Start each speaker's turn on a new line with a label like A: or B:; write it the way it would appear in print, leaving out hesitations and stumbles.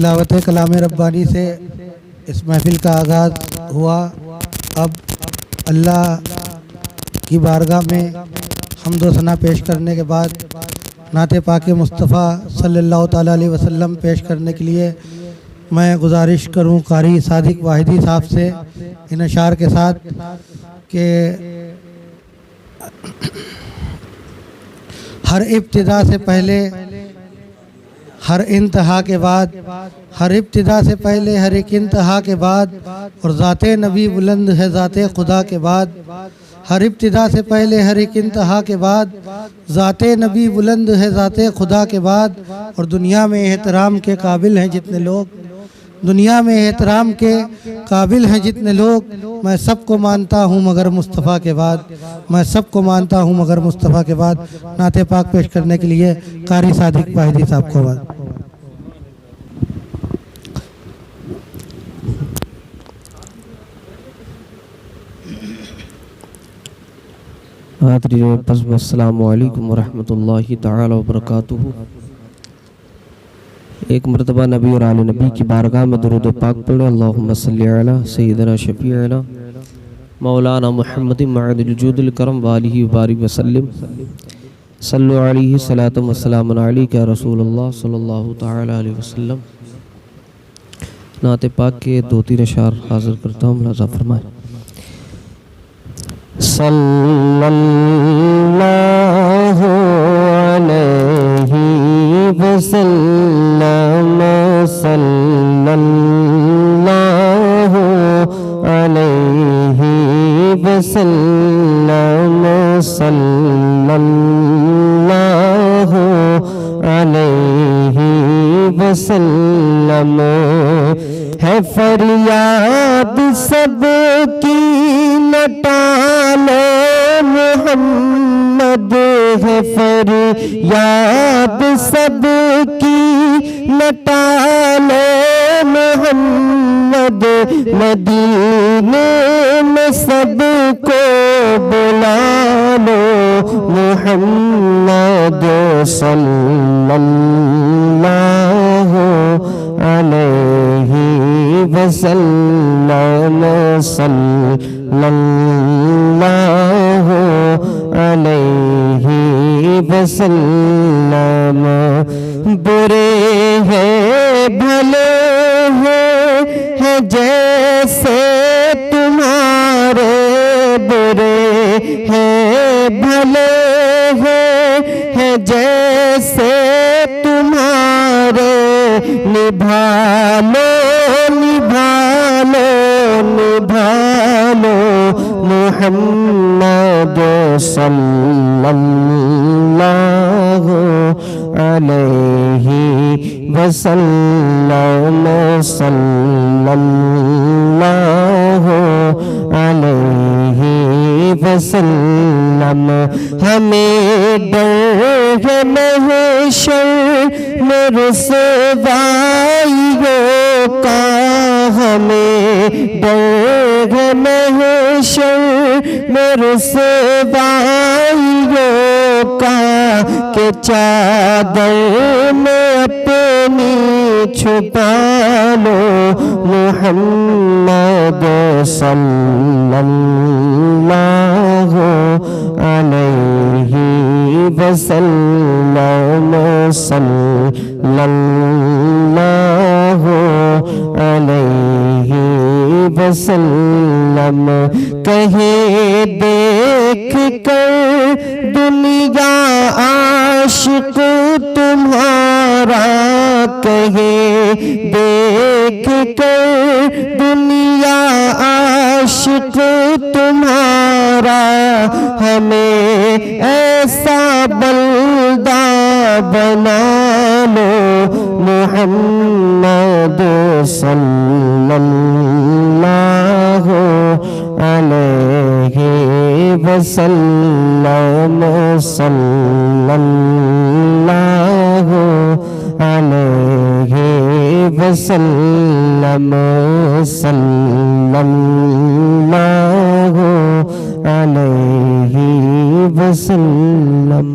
A: तिलावत कलाम रब्बानी से इस महफिल का आगाज़ हुआ। अब अल्लाह की बारगाह में हम्द व सना पेश करने के बाद नाते पाक मुस्तफ़ा सल्लल्लाहु ताला अलैहि वसल्लम पेश करने के लिए मैं गुजारिश करूं कारी सादिक वाहिदी साहब से इन अशार के साथ कि हर इब्तिदा से पहले हर इंतहा के बाद, हर इब्तिदा से पहले हर एक इंतहा के बाद, और ज़ाते नबी बुलंद है ज़ाते खुदा के बाद। हर इब्तिदा से पहले हर एक इंतहा के बाद, ज़ाते नबी बुलंद है ज़ाते खुदा के बाद। और दुनिया में एहतराम के काबिल हैं जितने लोग, दुनिया में एहतराम के काबिल हैं जितने लोग, मैं सबको मानता हूँ मगर मुस्तफ़ा के बाद, मैं सबको मानता हूँ मगर मुस्तफ़ा के बाद। नाते पाक पेश करने के लिए कारी सादिक वाहिदी साहब को बात।
B: अस्सलामु अलैकुम वरहमतुल्लाहि तआला वबरकातुहू। एक मरतबा नबी और आले नबी की बारगाह में दुरूद पाक पढ़े। अल्लाहुम्मा सल्ली अला सय्यिदना शफीअना मौलाना मुहम्मद मअदिल जुदिल करम वालिहि बारिक वसल्लम सल्लु अलैहि सलातु व सलामुन अलैका या रसूलुल्लाह सल्लल्लाहु तआला अलैहि वसल्लम। नाते पाक के दो तीन अशार हाजिर करता हूँ, मुलाज़ा फरमाएं। सल्लल्लाहु अलैहि वसल्लम, सल्लल्लाहु अलैहि वसल्लम, सल्लल्लाहु अलैहि वसल्लम। है फरियाद सबकी लटाले मोहम्मद, है फरियाद सबकी लटाले मोहम्मद। मदीने में सबको बुला लो मोहम्मद, सल्लल्लाहु अलैहि वसल्लम, सल्लल्लाहु अलैहि वसल्लम। बुरे हैं भले हैं जैसे तुम्हारे, बुरे हैं भले हैं जैसे तुम्हारे। निभा लो निभा लो निभा लो मुहम्मद, सल्लल्लाहु अलैहि वसल्लम, सल्लल्लाहु अलैहि वसल्लम। हमें डर है महशर में रुसवाइयों का, हमें डर है महशर में रुसवाइयों का, के चादर में अपनी छुपा लो मुहम्मद, सल्लल्लाहु अलैहि वसल्लम, सल्लल्लाहु अलैहि वसल्लम। कहे देख कर दुनिया आशिक तुम्हारा, कहे देख कर दुनिया आशिक तुम्हारा। हमें ऐसा बंदा बना लो मुहम्मद, सल्लल्लाहु अलैहि वसल्लम, सल्लल्लाहु अलैहि वसल्लम, सल्लल्लाहु अलैहि वसल्लम।